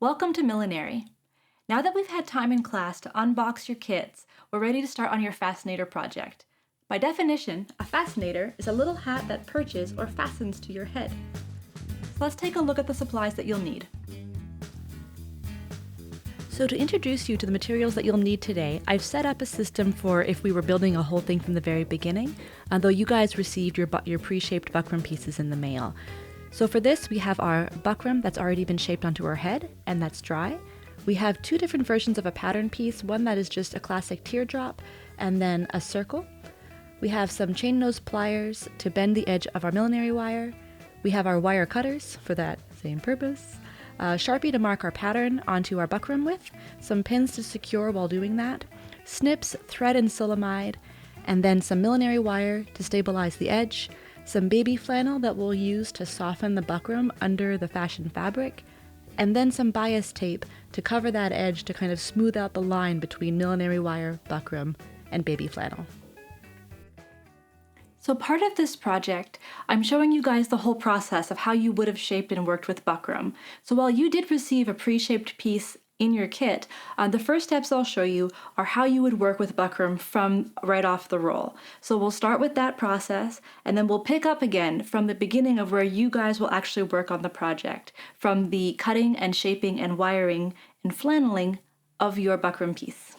Welcome to Millinery. Now that we've had time in class to unbox your kits, we're ready to start on your fascinator project. By definition, a fascinator is a little hat that perches or fastens to your head. So let's take a look at the supplies that you'll need. So to introduce you to the materials that you'll need today, I've set up a system for if we were building a whole thing from the very beginning, though you guys received your pre-shaped buckram pieces in the mail. So for this, we have our buckram that's already been shaped onto our head, and that's dry. We have two different versions of a pattern piece, one that is just a classic teardrop, and then a circle. We have some chain nose pliers to bend the edge of our millinery wire. We have our wire cutters for that same purpose. A Sharpie to mark our pattern onto our buckram with, some pins to secure while doing that, snips, thread and silamide, and then some millinery wire to stabilize the edge, some baby flannel that we'll use to soften the buckram under the fashion fabric, and then some bias tape to cover that edge to kind of smooth out the line between millinery wire, buckram, and baby flannel. So part of this project, I'm showing you guys the whole process of how you would have shaped and worked with buckram. So while you did receive a pre-shaped piece in your kit, the first steps I'll show you are how you would work with buckram from right off the roll. So we'll start with that process, and then we'll pick up again from the beginning of where you guys will actually work on the project, from the cutting and shaping and wiring and flanneling of your buckram piece.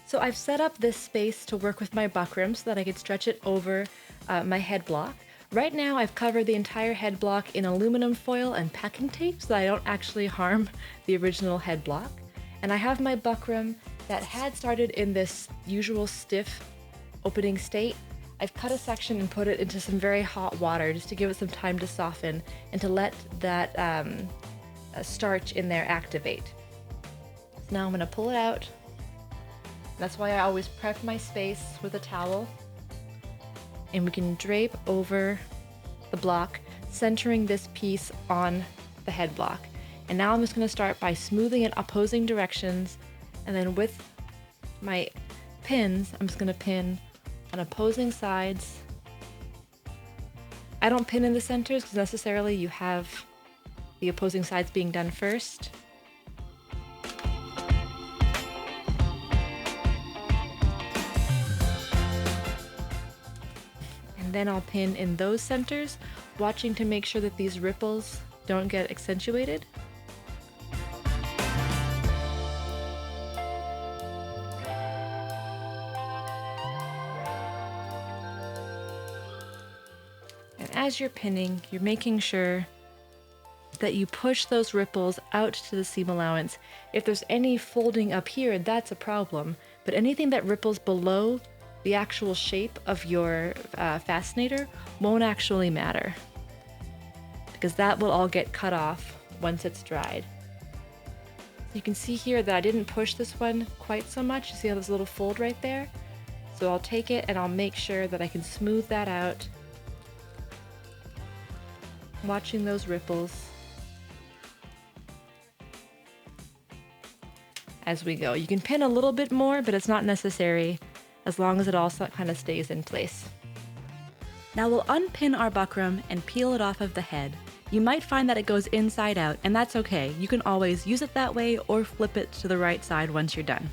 So I've set up this space to work with my buckram so that I could stretch it over my head block. Right now I've covered the entire head block in aluminum foil and packing tape so that I don't actually harm the original head block. And I have my buckram that had started in this usual stiff opening state. I've cut a section and put it into some very hot water just to give it some time to soften and to let that starch in there activate. So now I'm going to pull it out. That's why I always prep my space with a towel. And we can drape over the block, centering this piece on the head block. And now I'm just going to start by smoothing in opposing directions, and then with my pins, I'm just going to pin on opposing sides. I don't pin in the centers because necessarily you have the opposing sides being done first. Then I'll pin in those centers, watching to make sure that these ripples don't get accentuated. And as you're pinning, you're making sure that you push those ripples out to the seam allowance. If there's any folding up here, that's a problem, but anything that ripples below the actual shape of your fascinator won't actually matter, because that will all get cut off once it's dried. So you can see here that I didn't push this one quite so much. You see how there's a little fold right there? So I'll take it and I'll make sure that I can smooth that out, watching those ripples as we go. You can pin a little bit more, but it's not necessary, as long as it also kind of stays in place. Now we'll unpin our buckram and peel it off of the head. You might find that it goes inside out, and that's okay. You can always use it that way or flip it to the right side once you're done.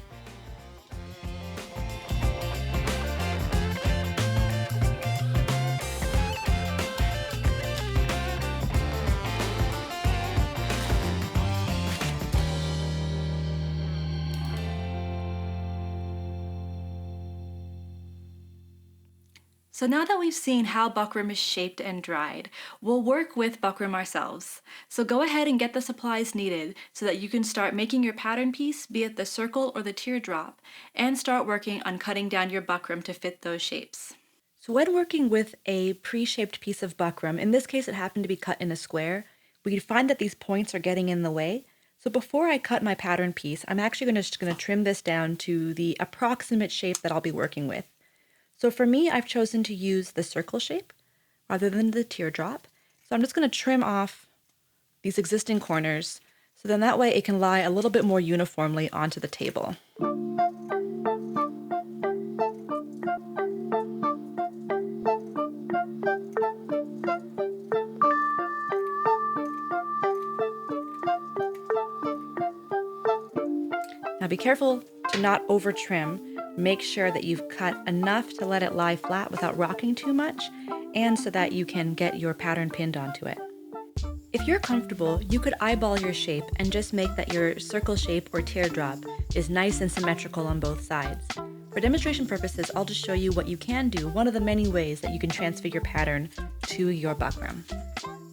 So now that we've seen how buckram is shaped and dried, we'll work with buckram ourselves. So go ahead and get the supplies needed so that you can start making your pattern piece, be it the circle or the teardrop, and start working on cutting down your buckram to fit those shapes. So when working with a pre-shaped piece of buckram, in this case it happened to be cut in a square, we could find that these points are getting in the way. So before I cut my pattern piece, I'm actually just going to trim this down to the approximate shape that I'll be working with. So for me, I've chosen to use the circle shape rather than the teardrop, So I'm just going to trim off these existing corners, so then that way it can lie a little bit more uniformly onto the table. Now be careful to not over trim. Make sure that you've cut enough to let it lie flat without rocking too much, and so that you can get your pattern pinned onto it. If you're comfortable, you could eyeball your shape and just make that your circle shape or teardrop is nice and symmetrical on both sides. For demonstration purposes, I'll just show you what you can do, one of the many ways that you can transfer your pattern to your buckram.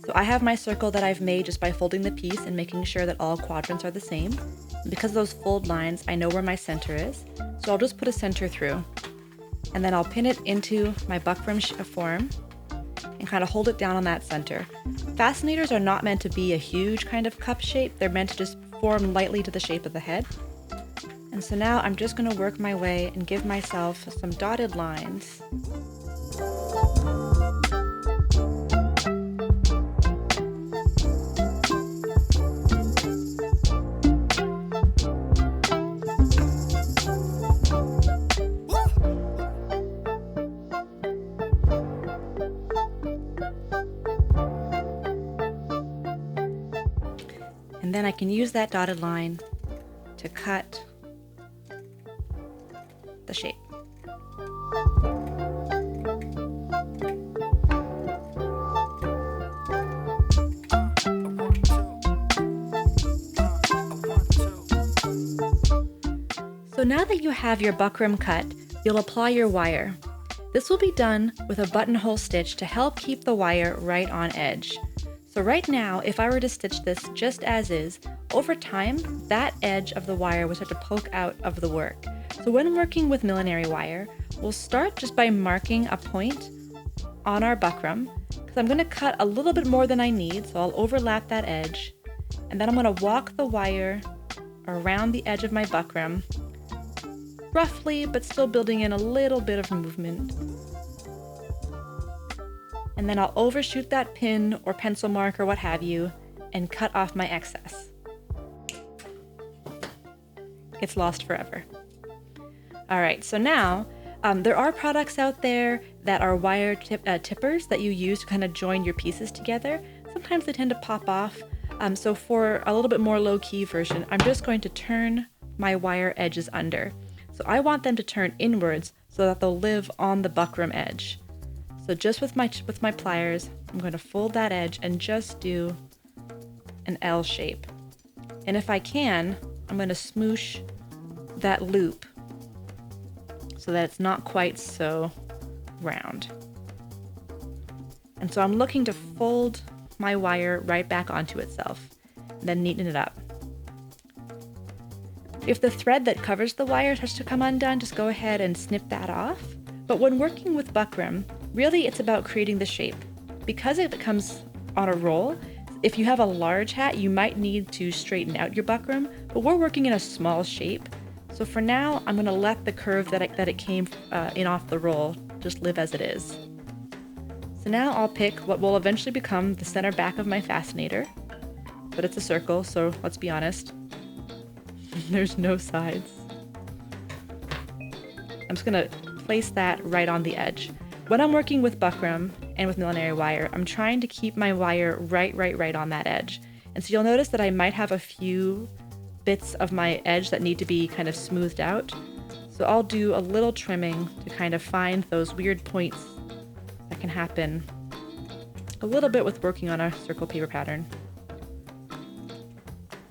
So I have my circle that I've made just by folding the piece and making sure that all quadrants are the same. Because of those fold lines, I know where my center is, so I'll just put a center through. And then I'll pin it into my buckram form and kind of hold it down on that center. Fascinators are not meant to be a huge kind of cup shape, they're meant to just form lightly to the shape of the head. And so now I'm just going to work my way and give myself some dotted lines. And then I can use that dotted line to cut the shape. So now that you have your buckram cut, you'll apply your wire. This will be done with a buttonhole stitch to help keep the wire right on edge. So right now, if I were to stitch this just as is, over time, that edge of the wire will start to poke out of the work. So when working with millinery wire, we'll start just by marking a point on our buckram, because I'm going to cut a little bit more than I need, so I'll overlap that edge, and then I'm going to walk the wire around the edge of my buckram, roughly, but still building in a little bit of movement. And then I'll overshoot that pin or pencil mark or what have you and cut off my excess. It's lost forever. All right, so now there are products out there that are wire tippers that you use to kind of join your pieces together. Sometimes they tend to pop off. So for a little bit more low-key version, I'm just going to turn my wire edges under. So I want them to turn inwards so that they'll live on the buckram edge. So just with my pliers, I'm going to fold that edge and just do an L shape. And if I can, I'm going to smoosh that loop so that it's not quite so round. And so I'm looking to fold my wire right back onto itself, and then neaten it up. If the thread that covers the wire starts to come undone, just go ahead and snip that off. But when working with buckram, really it's about creating the shape. Because it comes on a roll, if you have a large hat, you might need to straighten out your buckram, but we're working in a small shape. So for now, I'm gonna let the curve that it came in off the roll just live as it is. So now I'll pick what will eventually become the center back of my fascinator, but it's a circle, so let's be honest, there's no sides. I'm just gonna place that right on the edge. When I'm working with buckram and with millinery wire, I'm trying to keep my wire right on that edge. And so you'll notice that I might have a few bits of my edge that need to be kind of smoothed out. So I'll do a little trimming to kind of find those weird points that can happen a little bit with working on a circle paper pattern.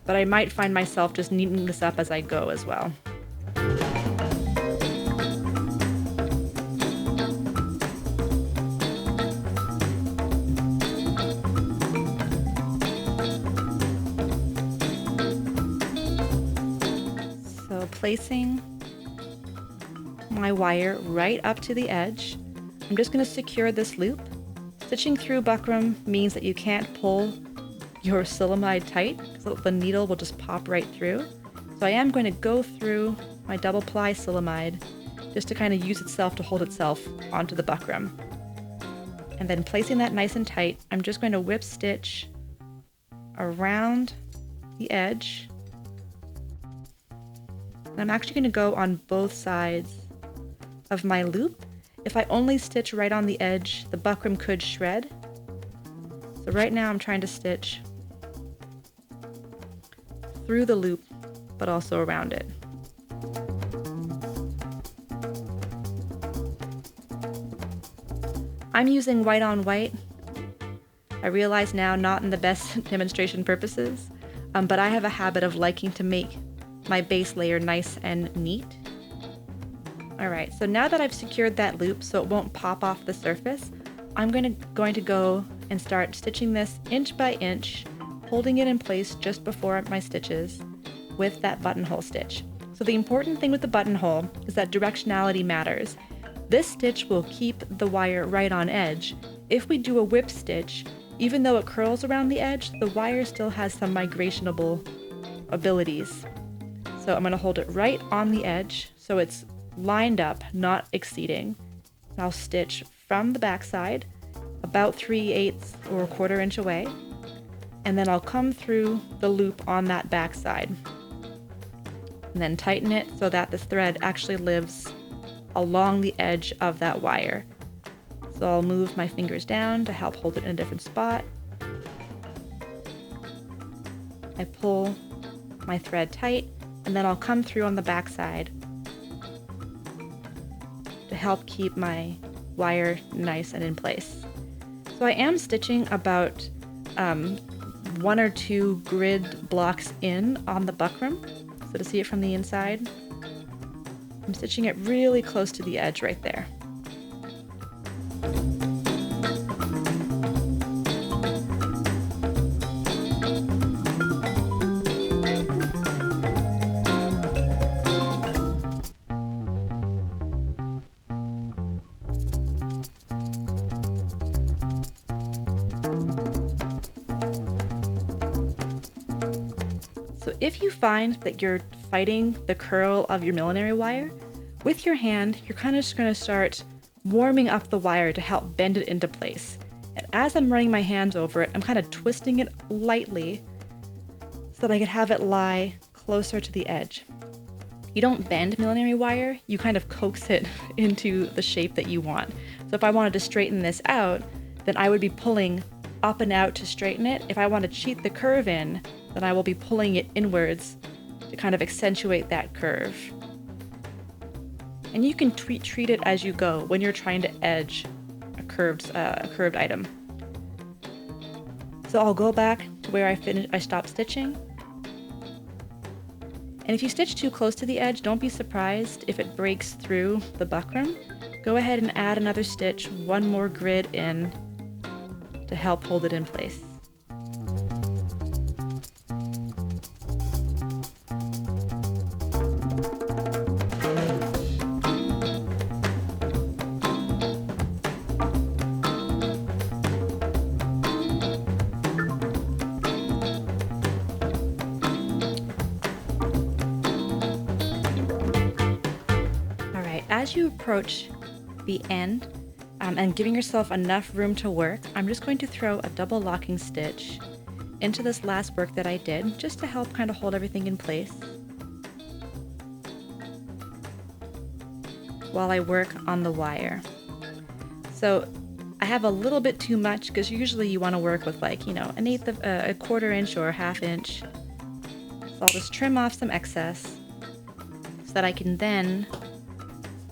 But I might find myself just neatening this up as I go as well. Placing my wire right up to the edge, I'm just going to secure this loop. Stitching through buckram means that you can't pull your silamide tight, because the needle will just pop right through. So I am going to go through my double ply silamide just to kind of use itself to hold itself onto the buckram. And then placing that nice and tight, I'm just going to whip stitch around the edge. And I'm actually going to go on both sides of my loop. If I only stitch right on the edge, the buckram could shred. So right now I'm trying to stitch through the loop, but also around it. I'm using white on white. I realize now not in the best demonstration purposes, but I have a habit of liking to make my base layer nice and neat. Alright, so now that I've secured that loop so it won't pop off the surface, I'm going to go and start stitching this inch by inch, holding it in place just before my stitches with that buttonhole stitch. So the important thing with the buttonhole is that directionality matters. This stitch will keep the wire right on edge. If we do a whip stitch, even though it curls around the edge, the wire still has some migrationable abilities. So I'm going to hold it right on the edge so it's lined up, not exceeding. I'll stitch from the back side about 3/8 or 1/4 inch away, and then I'll come through the loop on that back side and then tighten it so that the thread actually lives along the edge of that wire. So I'll move my fingers down to help hold it in a different spot. I pull my thread tight, and then I'll come through on the back side to help keep my wire nice and in place. So I am stitching about 1 or 2 grid blocks in on the buckram, so to see it from the inside. I'm stitching it really close to the edge right there. So if you find that you're fighting the curl of your millinery wire, with your hand, you're kind of just going to start warming up the wire to help bend it into place. And as I'm running my hands over it, I'm kind of twisting it lightly so that I can have it lie closer to the edge. You don't bend millinery wire, you kind of coax it into the shape that you want. So if I wanted to straighten this out, then I would be pulling up and out to straighten it. If I want to cheat the curve in, then I will be pulling it inwards to kind of accentuate that curve. And you can treat it as you go when you're trying to edge a curved item. So I'll go back to where I stopped stitching. And if you stitch too close to the edge, don't be surprised if it breaks through the buckram. Go ahead and add another stitch, 1 more grid in to help hold it in place. As you approach the end and giving yourself enough room to work, I'm just going to throw a double locking stitch into this last work that I did, just to help kind of hold everything in place while I work on the wire. So I have a little bit too much, because usually you want to work with like, you know, 1/8 of a 1/4 inch or a 1/2 inch. So I'll just trim off some excess so that I can then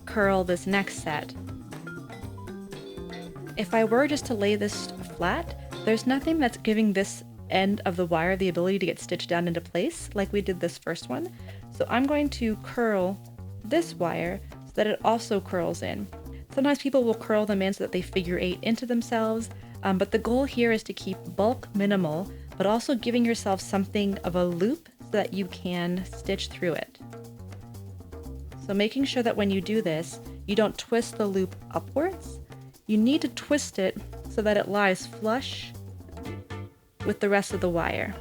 curl this next set. If I were just to lay this flat, there's nothing that's giving this end of the wire the ability to get stitched down into place like we did this first one. So I'm going to curl this wire so that it also curls in. Sometimes people will curl them in so that they figure 8 into themselves, but the goal here is to keep bulk minimal, but also giving yourself something of a loop so that you can stitch through it. So making sure that when you do this, you don't twist the loop upwards. You need to twist it so that it lies flush with the rest of the wire.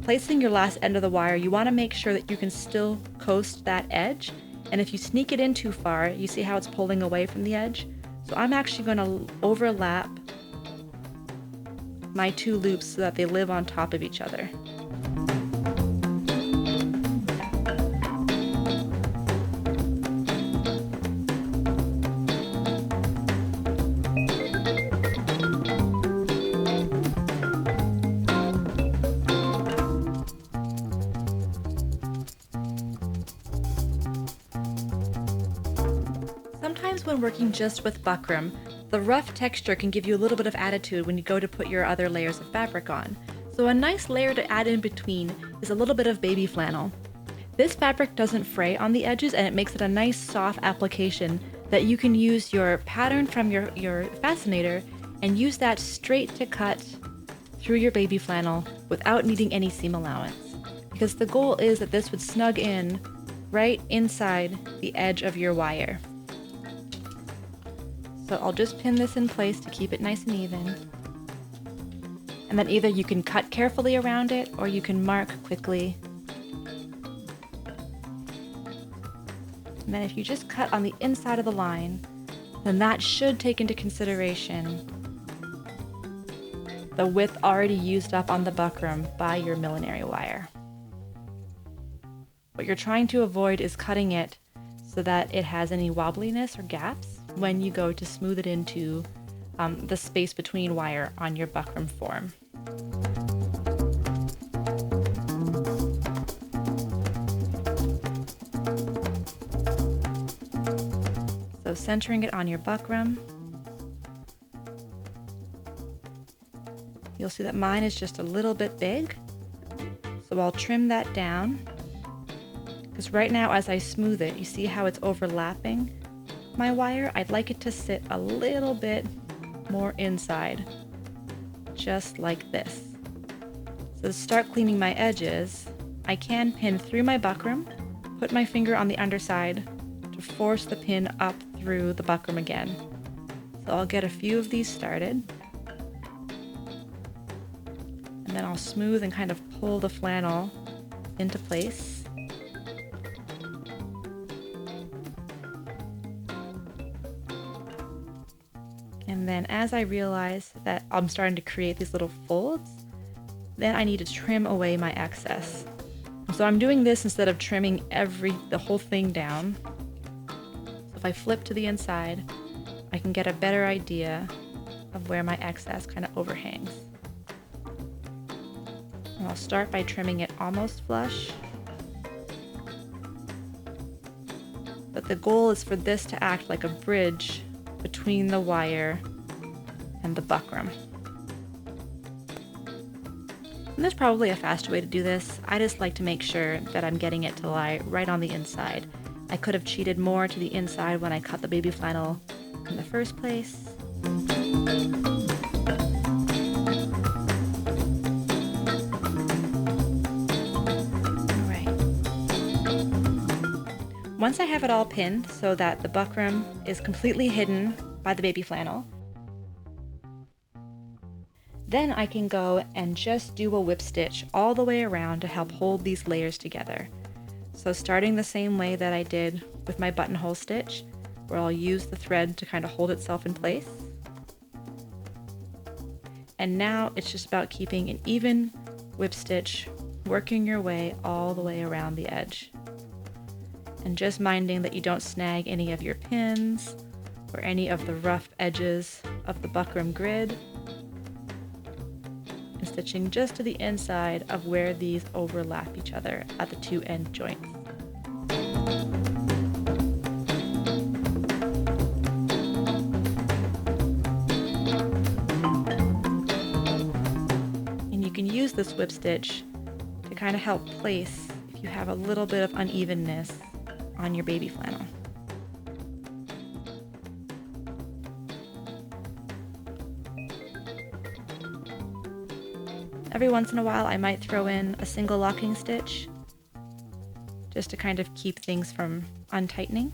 Placing your last end of the wire, you want to make sure that you can still coast that edge. And if you sneak it in too far, you see how it's pulling away from the edge? So I'm actually going to overlap my two loops so that they live on top of each other. Sometimes when working just with buckram, the rough texture can give you a little bit of attitude when you go to put your other layers of fabric on. So a nice layer to add in between is a little bit of baby flannel. This fabric doesn't fray on the edges and it makes it a nice soft application that you can use your pattern from your fascinator and use that straight to cut through your baby flannel without needing any seam allowance. Because the goal is that this would snug in right inside the edge of your wire. So I'll just pin this in place to keep it nice and even. And then either you can cut carefully around it or you can mark quickly. And then if you just cut on the inside of the line, then that should take into consideration the width already used up on the buckram by your millinery wire. What you're trying to avoid is cutting it so that it has any wobbliness or gaps when you go to smooth it into the space between wire on your buckram form. So centering it on your buckram, you'll see that mine is just a little bit big, so I'll trim that down. Because right now as I smooth it, you see how it's overlapping my wire? I'd like it to sit a little bit more inside, just like this. So to start cleaning my edges, I can pin through my buckram, put my finger on the underside to force the pin up through the buckram again. So I'll get a few of these started. And then I'll smooth and kind of pull the flannel into place. And then as I realize that I'm starting to create these little folds, then I need to trim away my excess. So I'm doing this instead of trimming the whole thing down. So if I flip to the inside, I can get a better idea of where my excess kind of overhangs. And I'll start by trimming it almost flush. But the goal is for this to act like a bridge between the wire and the buckram. And there's probably a faster way to do this. I just like to make sure that I'm getting it to lie right on the inside. I could have cheated more to the inside when I cut the baby flannel in the first place. Alright. Once I have it all pinned so that the buckram is completely hidden by the baby flannel, then I can go and just do a whip stitch all the way around to help hold these layers together. So starting the same way that I did with my buttonhole stitch, where I'll use the thread to kind of hold itself in place. And now it's just about keeping an even whip stitch, working your way all the way around the edge. And just minding that you don't snag any of your pins or any of the rough edges of the buckram grid. And stitching just to the inside of where these overlap each other at the two end joints. And you can use this whip stitch to kind of help place if you have a little bit of unevenness on your baby flannel. Every once in a while I might throw in a single locking stitch just to kind of keep things from untightening.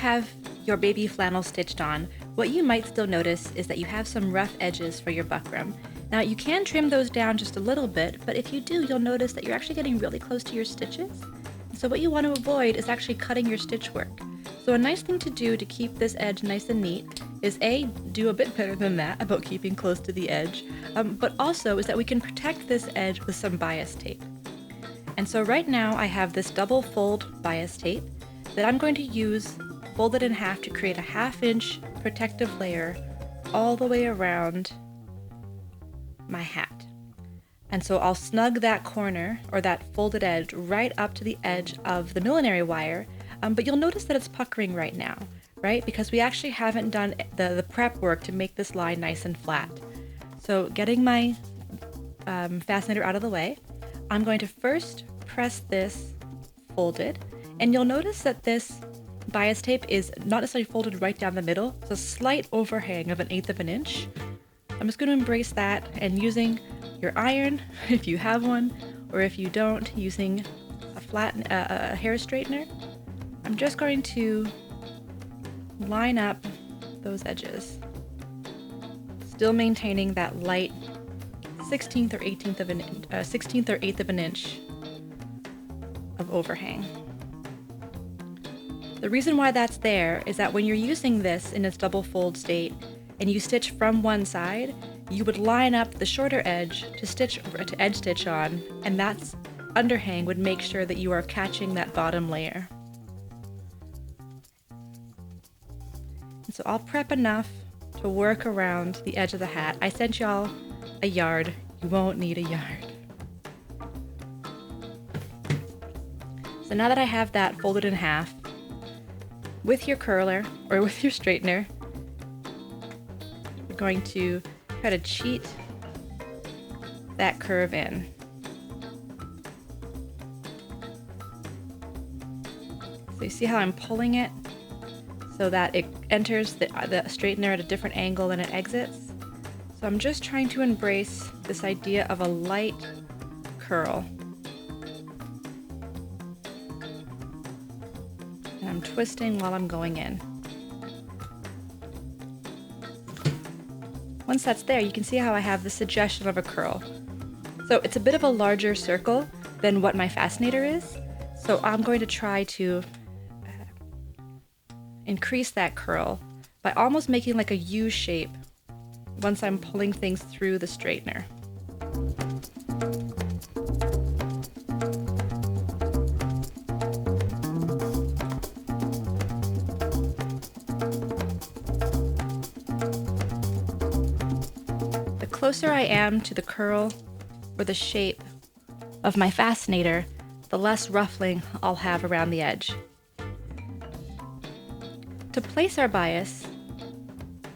have your baby flannel stitched on, what you might still notice is that you have some rough edges for your buckram. Now you can trim those down just a little bit, but if you do, you'll notice that you're actually getting really close to your stitches. So what you want to avoid is actually cutting your stitch work. So a nice thing to do to keep this edge nice and neat is do a bit better than that about keeping close to the edge, but also is that we can protect this edge with some bias tape. And so right now I have this double fold bias tape that I'm going to use folded in half to create a 1/2 inch protective layer all the way around my hat. And so I'll snug that corner or that folded edge right up to the edge of the millinery wire, but you'll notice that it's puckering right now, right? Because we actually haven't done the prep work to make this line nice and flat. So getting my fascinator out of the way, I'm going to first press this folded, and you'll notice that this bias tape is not necessarily folded right down the middle. It's a slight overhang of 1/8 of an inch. I'm just going to embrace that, and using your iron, if you have one, or if you don't, using a hair straightener, I'm just going to line up those edges, still maintaining that light 16th or 18th of an 16th or 8th of an inch of overhang. The reason why that's there is that when you're using this in its double fold state and you stitch from one side, you would line up the shorter edge to edge stitch on, and that's underhang would make sure that you are catching that bottom layer. And so I'll prep enough to work around the edge of the hat. I sent y'all a yard. You won't need a yard. So now that I have that folded in half, with your curler or with your straightener, you're going to try to cheat that curve in. So you see how I'm pulling it so that it enters the straightener at a different angle than it exits? So I'm just trying to embrace this idea of a light curl. And I'm twisting while I'm going in. Once that's there, you can see how I have the suggestion of a curl. So it's a bit of a larger circle than what my fascinator is. So I'm going to try to increase that curl by almost making like a U shape once I'm pulling things through the straightener. The closer I am to the curl or the shape of my fascinator, the less ruffling I'll have around the edge. To place our bias,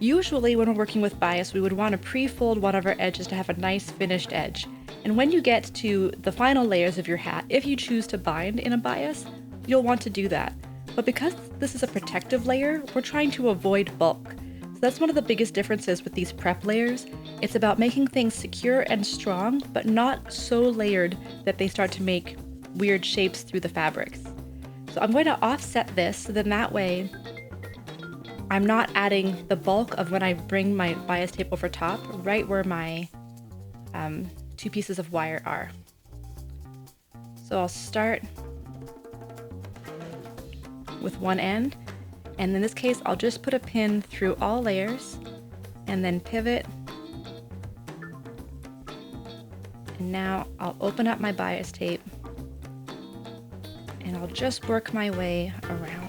usually when we're working with bias, we would want to pre-fold one of our edges to have a nice finished edge. And when you get to the final layers of your hat, if you choose to bind in a bias, you'll want to do that. But because this is a protective layer, we're trying to avoid bulk. So that's one of the biggest differences with these prep layers. It's about making things secure and strong, but not so layered that they start to make weird shapes through the fabrics. So I'm going to offset this so then that way I'm not adding the bulk of when I bring my bias tape over top, right where my 2 pieces of wire are. So I'll start with one end, and in this case, I'll just put a pin through all layers and then pivot. And now I'll open up my bias tape and I'll just work my way around.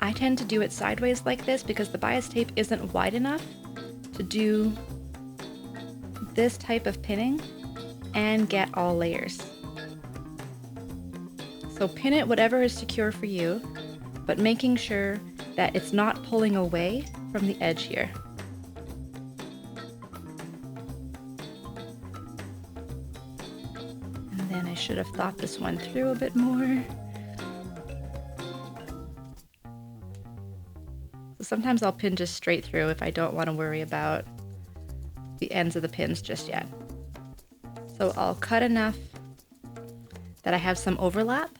I tend to do it sideways like this because the bias tape isn't wide enough to do this type of pinning and get all layers. So pin it whatever is secure for you, but making sure that it's not pulling away from the edge here. And then I should have thought this one through a bit more. Sometimes I'll pin just straight through if I don't want to worry about the ends of the pins just yet. So So I'll cut enough that I have some overlap.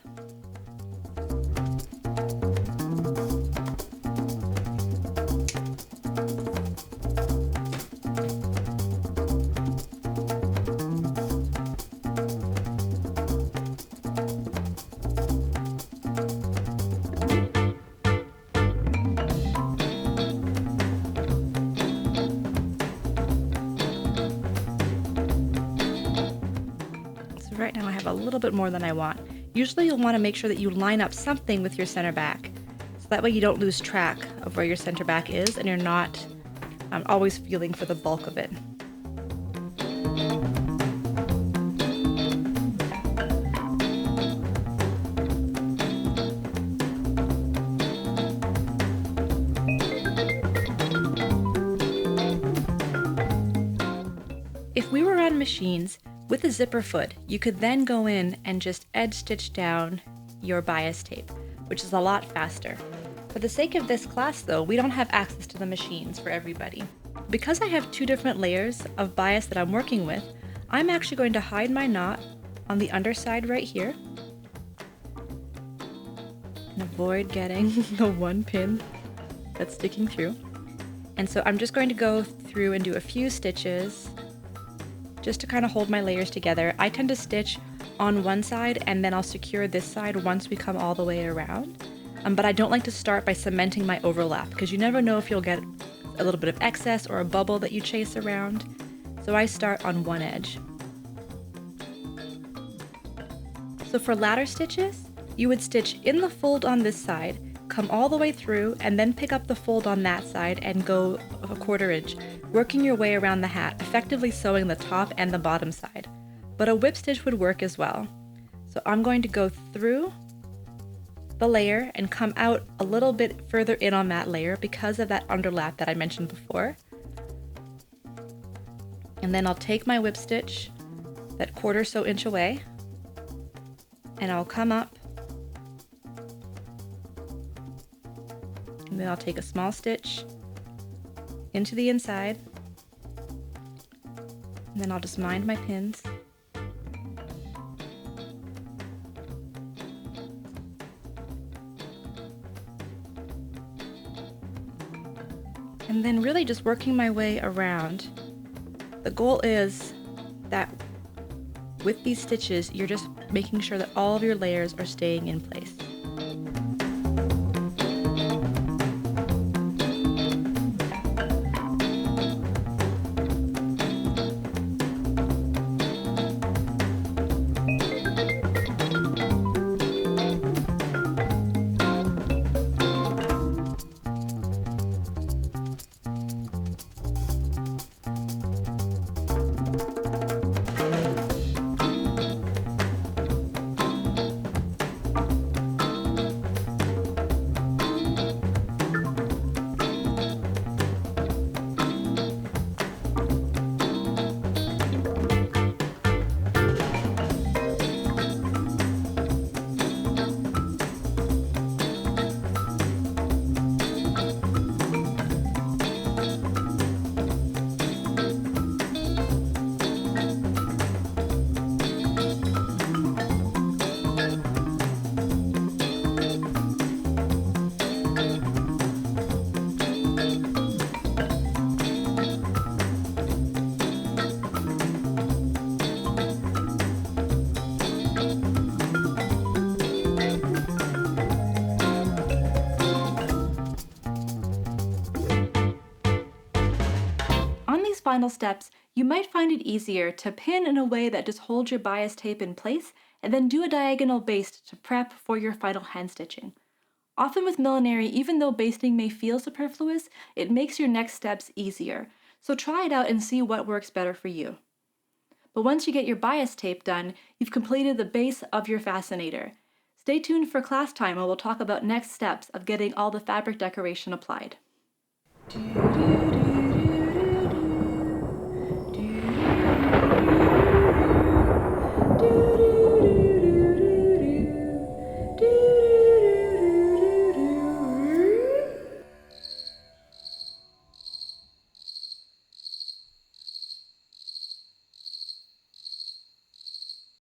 Right now I have a little bit more than I want. Usually you'll want to make sure that you line up something with your center back, so that way you don't lose track of where your center back is and you're not always feeling for the bulk of it. If we were on machines, with a zipper foot, you could then go in and just edge stitch down your bias tape, which is a lot faster. For the sake of this class though, we don't have access to the machines for everybody. Because I have two different layers of bias that I'm working with, I'm actually going to hide my knot on the underside right here and avoid getting the one pin that's sticking through. And so I'm just going to go through and do a few stitches just to kind of hold my layers together. I tend to stitch on one side and then I'll secure this side once we come all the way around. But I don't like to start by cementing my overlap because you never know if you'll get a little bit of excess or a bubble that you chase around. So I start on one edge. So for ladder stitches, you would stitch in the fold on this side, come all the way through, and then pick up the fold on that side and go a 1/4 inch, working your way around the hat, effectively sewing the top and the bottom side. But a whip stitch would work as well. So I'm going to go through the layer and come out a little bit further in on that layer because of that underlap that I mentioned before. And then I'll take my whip stitch that 1/4 so inch away and I'll come up and then I'll take a small stitch into the inside and then I'll just mind my pins. And then really just working my way around. The goal is that with these stitches, you're just making sure that all of your layers are staying in place. Final steps, you might find it easier to pin in a way that just holds your bias tape in place and then do a diagonal baste to prep for your final hand stitching. Often with millinery, even though basting may feel superfluous, it makes your next steps easier, so try it out and see what works better for you. But once you get your bias tape done, you've completed the base of your fascinator. Stay tuned for class time where we'll talk about next steps of getting all the fabric decoration applied.